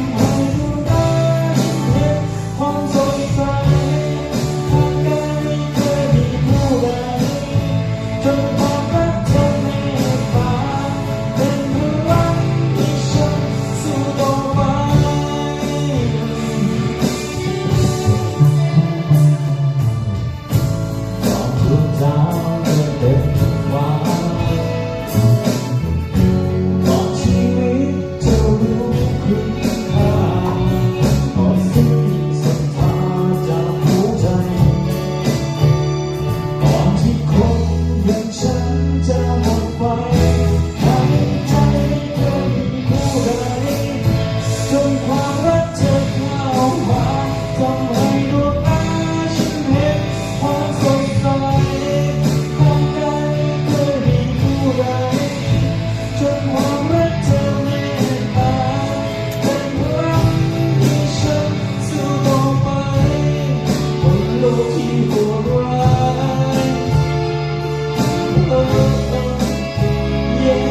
ำให้ดวงตาฉันเห็นความสดใสทางกายไม่เคยมีผู้ใดจนความรักเธอเมตตาเป็นพลังที่ฉันสู้ต่อไปก่อนดวงดาวจะเต็มฟ้าก่อนชีวิตจะรู้คุณค่าก่อนสิ้นศรัทธาจากหัวใจก่อนที่คนอย่างฉันจะหมดไปให้ใจไม่เคยมีผู้ใดจนความรักเธอเข้ามาทำให้ดวงตาฉันเห็นความสดใสทางกายไม่เคยมีผู้ใดจนความรักเธอเมตตาเป็นพลังที่ฉันสู้ต่อไปบนโลกที่โหดร้ายYeah.